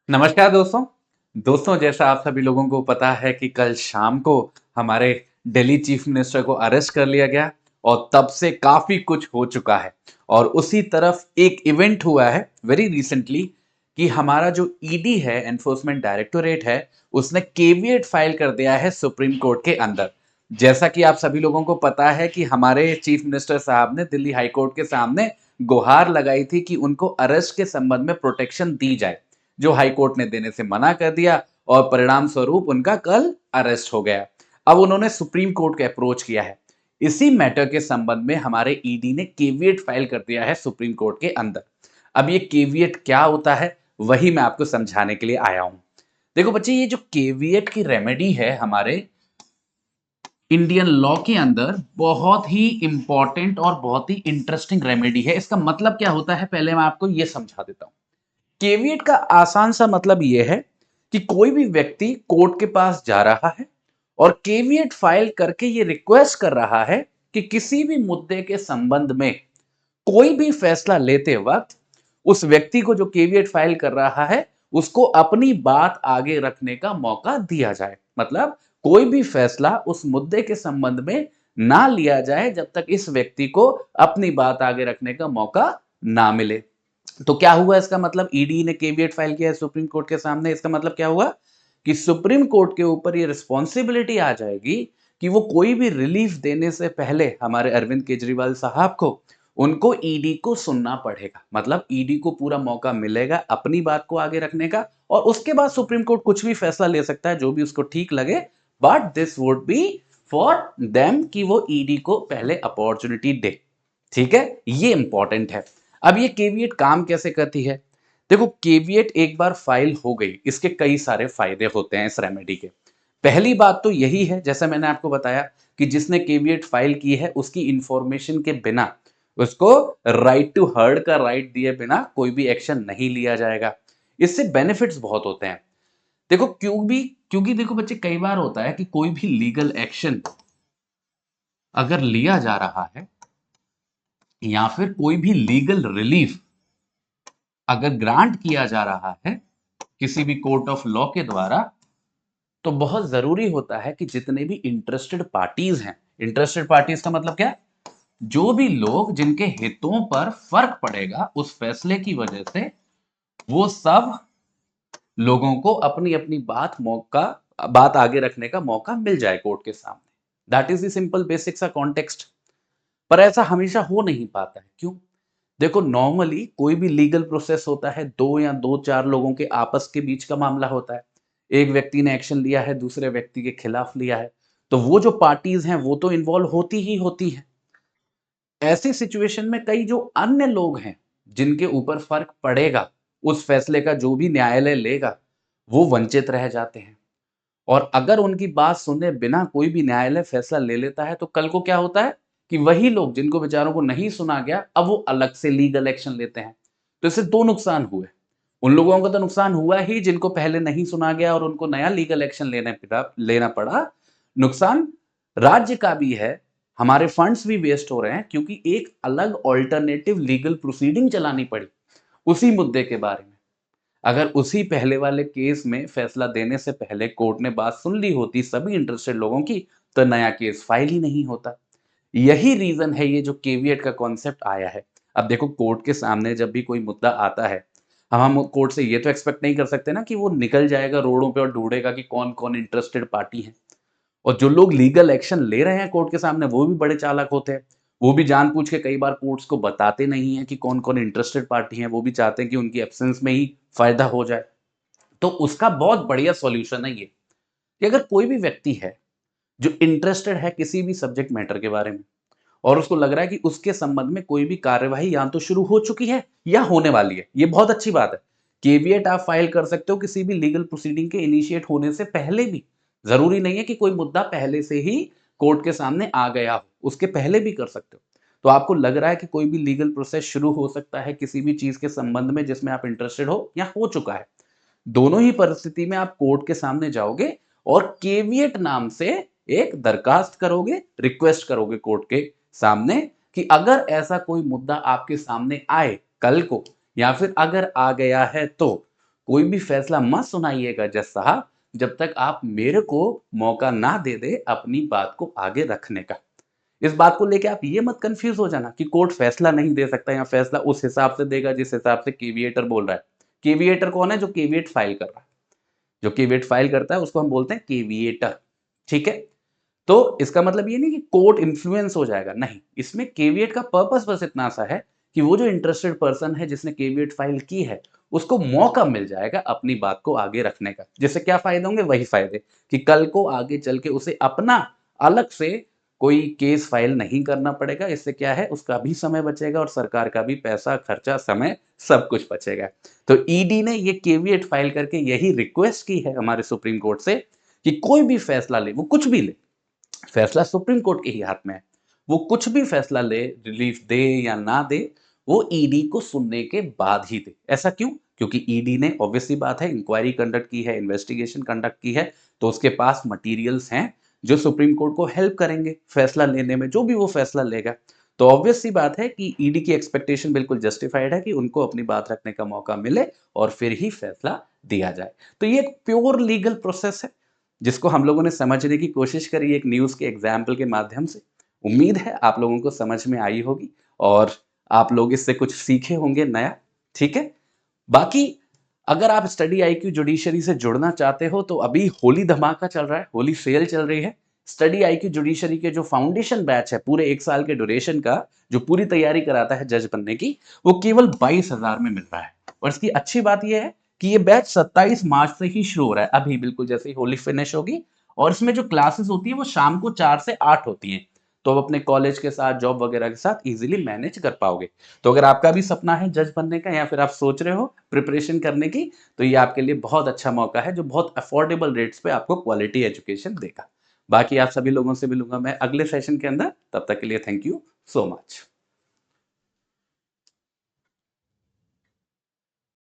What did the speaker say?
नमस्कार दोस्तों। जैसा आप सभी लोगों को पता है कि कल शाम को हमारे दिल्ली चीफ मिनिस्टर को अरेस्ट कर लिया गया और तब से काफ़ी कुछ हो चुका है। और उसी तरफ एक इवेंट हुआ है वेरी रिसेंटली कि हमारा जो ईडी है, एनफोर्समेंट डायरेक्टोरेट है, उसने केविएट फाइल कर दिया है सुप्रीम कोर्ट के अंदर। जैसा कि आप सभी लोगों को पता है कि हमारे चीफ मिनिस्टर साहब ने दिल्ली हाई कोर्ट के सामने गुहार लगाई थी कि उनको अरेस्ट के संबंध में प्रोटेक्शन दी जाए, जो हाई कोर्ट ने देने से मना कर दिया और परिणाम स्वरूप उनका कल अरेस्ट हो गया। अब उन्होंने सुप्रीम कोर्ट को अप्रोच किया है। इसी मैटर के संबंध में हमारे ईडी ने केविएट फाइल कर दिया है सुप्रीम कोर्ट के अंदर। अब ये केविएट क्या होता है, वही मैं आपको समझाने के लिए आया हूं। देखो बच्चे, ये जो केविएट की रेमेडी है हमारे इंडियन लॉ के अंदर, बहुत ही इंपॉर्टेंट और बहुत ही इंटरेस्टिंग रेमेडी है। इसका मतलब क्या होता है, पहले मैं आपको यह समझा देता हूं। केविएट का आसान सा मतलब यह है कि कोई भी व्यक्ति कोर्ट के पास जा रहा है और केविएट फाइल करके ये रिक्वेस्ट कर रहा है कि किसी भी मुद्दे के संबंध में कोई भी फैसला लेते वक्त उस व्यक्ति को जो केविएट फाइल कर रहा है उसको अपनी बात आगे रखने का मौका दिया जाए। मतलब कोई भी फैसला उस मुद्दे के संबंध में ना लिया जाए जब तक इस व्यक्ति को अपनी बात आगे रखने का मौका ना मिले। तो क्या हुआ, इसका मतलब ईडी ने केविएट फाइल किया है सुप्रीम कोर्ट के सामने। इसका मतलब क्या हुआ कि सुप्रीम कोर्ट के ऊपर ये रिस्पॉन्सिबिलिटी आ जाएगी कि वो कोई भी रिलीफ देने से पहले हमारे अरविंद केजरीवाल साहब को उनको ईडी को सुनना पड़ेगा। मतलब ईडी को पूरा मौका मिलेगा अपनी बात को आगे रखने का और उसके बाद सुप्रीम कोर्ट कुछ भी फैसला ले सकता है जो भी उसको ठीक लगे। But this would be for them कि वो ईडी को पहले अपॉर्चुनिटी दे। ठीक है, ये इंपॉर्टेंट है। अब ये केविएट काम कैसे करती है? देखो, केविएट एक बार फाइल हो गई, इसके कई सारे फायदे होते हैं इस रेमेडी के। पहली बात तो यही है, जैसा मैंने आपको बताया, कि जिसने केविएट फाइल की है उसकी इंफॉर्मेशन के बिना उसको राइट टू हर्ड का राइट दिए बिना कोई भी एक्शन नहीं लिया जाएगा। इससे बेनिफिट्स बहुत होते हैं। देखो क्योंकि देखो बच्चे, कई बार होता है कि कोई भी लीगल एक्शन अगर लिया जा रहा है या फिर कोई भी लीगल रिलीफ अगर ग्रांट किया जा रहा है किसी भी कोर्ट ऑफ लॉ के द्वारा, तो बहुत जरूरी होता है कि जितने भी इंटरेस्टेड पार्टीज हैं, इंटरेस्टेड पार्टीज का मतलब क्या, जो भी लोग जिनके हितों पर फर्क पड़ेगा उस फैसले की वजह से, वो सब लोगों को अपनी अपनी बात आगे रखने का मौका मिल जाए कोर्ट के सामने। That is the simple basic सा कॉन्टेक्स्ट। पर ऐसा हमेशा हो नहीं पाता है। क्यों? देखो, नॉर्मली कोई भी लीगल प्रोसेस होता है, दो या दो चार लोगों के आपस के बीच का मामला होता है। एक व्यक्ति ने एक्शन लिया है, दूसरे व्यक्ति के खिलाफ लिया है, तो वो जो पार्टीज हैं वो तो इन्वॉल्व होती ही होती हैं। ऐसी सिचुएशन में कई जो अन्य लोग हैं जिनके ऊपर फर्क पड़ेगा उस फैसले का, जो भी न्यायालय लेगा, वो वंचित रह जाते हैं। और अगर उनकी बात सुने बिना कोई भी न्यायालय फैसला ले लेता है तो कल को क्या होता है कि वही लोग जिनको बेचारों को नहीं सुना गया, अब वो अलग से लीगल एक्शन लेते हैं। तो इससे दो नुकसान हुए। उन लोगों का तो नुकसान हुआ ही जिनको पहले नहीं सुना गया और उनको नया लीगल एक्शन लेना पड़ा। नुकसान राज्य का भी है, हमारे फंड्स भी वेस्ट हो रहे हैं क्योंकि एक अलग ऑल्टरनेटिव लीगल प्रोसीडिंग चलानी पड़ी उसी मुद्दे के बारे में। अगर उसी पहले वाले केस में फैसला देने से पहले कोर्ट ने बात सुन ली होती सभी इंटरेस्टेड लोगों की, तो नया केस फाइल ही नहीं होता। यही रीजन है ये जो केविएट का कॉन्सेप्ट आया है। अब देखो, कोर्ट के सामने जब भी कोई मुद्दा आता है, हम कोर्ट से ये तो एक्सपेक्ट नहीं कर सकते ना कि वो निकल जाएगा रोडों पे और ढूंढेगा कि कौन कौन इंटरेस्टेड पार्टी है। और जो लोग लीगल एक्शन ले रहे हैं कोर्ट के सामने, वो भी बड़े चालाक होते हैं। वो भी जानबूझ के कई बार कोर्ट्स को बताते नहीं है कि कौन कौन इंटरेस्टेड पार्टी है। वो भी चाहते हैं कि उनकी एब्सेंस में ही फायदा हो जाए। तो उसका बहुत बढ़िया सॉल्यूशन है ये, कि अगर कोई भी व्यक्ति है जो इंटरेस्टेड है किसी भी सब्जेक्ट मैटर के बारे में और उसको लग रहा है कि उसके संबंध में कोई भी कार्यवाही या तो शुरू हो चुकी है या होने वाली है, ये बहुत अच्छी बात है। केविएट आप फाइल कर सकते हो किसी भी लीगल प्रोसीडिंग के इनिशिएट होने से पहले भी। जरूरी नहीं है कि कोई मुद्दा पहले से ही कोर्ट के सामने आ गया हो, उसके पहले भी कर सकते हो। तो आपको लग रहा है कि कोई भी लीगल प्रोसेस शुरू हो सकता है किसी भी चीज के संबंध में जिसमें आप इंटरेस्टेड हो या हो चुका है, दोनों ही परिस्थिति में आप कोर्ट के सामने जाओगे और केविएट नाम से एक दरखास्त करोगे, रिक्वेस्ट करोगे कोर्ट के सामने कि अगर ऐसा कोई मुद्दा आपके सामने आए कल को, या फिर अगर आ गया है तो कोई भी फैसला मत सुनाइएगा जज साहब, जब तक आप मेरे को मौका ना दे दे अपनी बात को आगे रखने का। इस बात को लेके आप ये मत कंफ्यूज हो जाना कि कोर्ट फैसला नहीं दे सकता या फैसला उस हिसाब से देगा जिस हिसाब से केविएटर बोल रहा है। केविएटर कौन है? जो केविएट फाइल कर रहा है। जो केविएट फाइल करता है उसको हम बोलते हैं केविएटर। ठीक है? तो इसका मतलब ये नहीं कि कोर्ट इन्फ्लुएंस हो जाएगा, नहीं। इसमें केविएट का पर्पस बस इतना सा है कि वो जो इंटरेस्टेड पर्सन है जिसने केविएट फाइल की है, उसको मौका मिल जाएगा अपनी बात को आगे रखने का। जिससे क्या फायदे होंगे? वही फायदे कि कल को आगे चल के उसे अपना अलग से कोई केस फाइल नहीं करना पड़ेगा। इससे क्या है? उसका भी समय बचेगा और सरकार का भी पैसा, खर्चा, समय सब कुछ बचेगा। तो ईडी ने ये केविएट फाइल करके यही रिक्वेस्ट की है हमारे सुप्रीम कोर्ट से कि कोई भी फैसला ले, वो कुछ भी ले, फैसला सुप्रीम कोर्ट के ही हाथ में है। वो कुछ भी फैसला ले, रिलीफ दे या ना दे, वो ईडी को सुनने के बाद ही दे। ऐसा क्यों? क्योंकि ईडी ने ऑब्वियस सी बात है इंक्वायरी कंडक्ट की है, इन्वेस्टिगेशन कंडक्ट की है, तो उसके पास मटेरियल्स हैं जो सुप्रीम कोर्ट को हेल्प करेंगे फैसला लेने में, जो भी वो फैसला लेगा। तो ऑब्वियस सी बात है कि ईडी की एक्सपेक्टेशन बिल्कुल जस्टिफाइड है कि उनको अपनी बात रखने का मौका मिले और फिर ही फैसला दिया जाए। तो ये एक प्योर लीगल प्रोसेस है जिसको हम लोगों ने समझने की कोशिश करी एक न्यूज़ के एग्जाम्पल के माध्यम से। उम्मीद है आप लोगों को समझ में आई होगी और आप लोग इससे कुछ सीखे होंगे नया। ठीक है? बाकी अगर आप स्टडी आईक्यू जुडिशरी से जुड़ना चाहते हो तो अभी होली धमाका चल रहा है, होली सेल चल रही है। स्टडी आईक्यू जुडिशरी के जो फाउंडेशन बैच है पूरे 1 साल के ड्यूरेशन का, जो पूरी तैयारी कराता है जज बनने की, वो केवल 22,000 में मिल रहा है। और इसकी अच्छी बात यह है कि ये बैच 27 मार्च से ही शुरू हो रहा है, अभी बिल्कुल जैसे ही होली फिनिश होगी। और इसमें जो क्लासेस होती है वो शाम को 4 से 8 होती हैं। तो आप अपने कॉलेज के साथ, जॉब वगैरह के साथ इजीली मैनेज कर पाओगे। तो अगर आपका भी सपना है जज बनने का या फिर आप सोच रहे हो प्रिपरेशन करने की, तो ये आपके लिए बहुत अच्छा मौका है जो बहुत अफोर्डेबल रेट्स पे आपको क्वालिटी एजुकेशन देगा। बाकी आप सभी लोगों से मिलूंगा मैं अगले सेशन के अंदर। तब तक के लिए थैंक यू सो मच।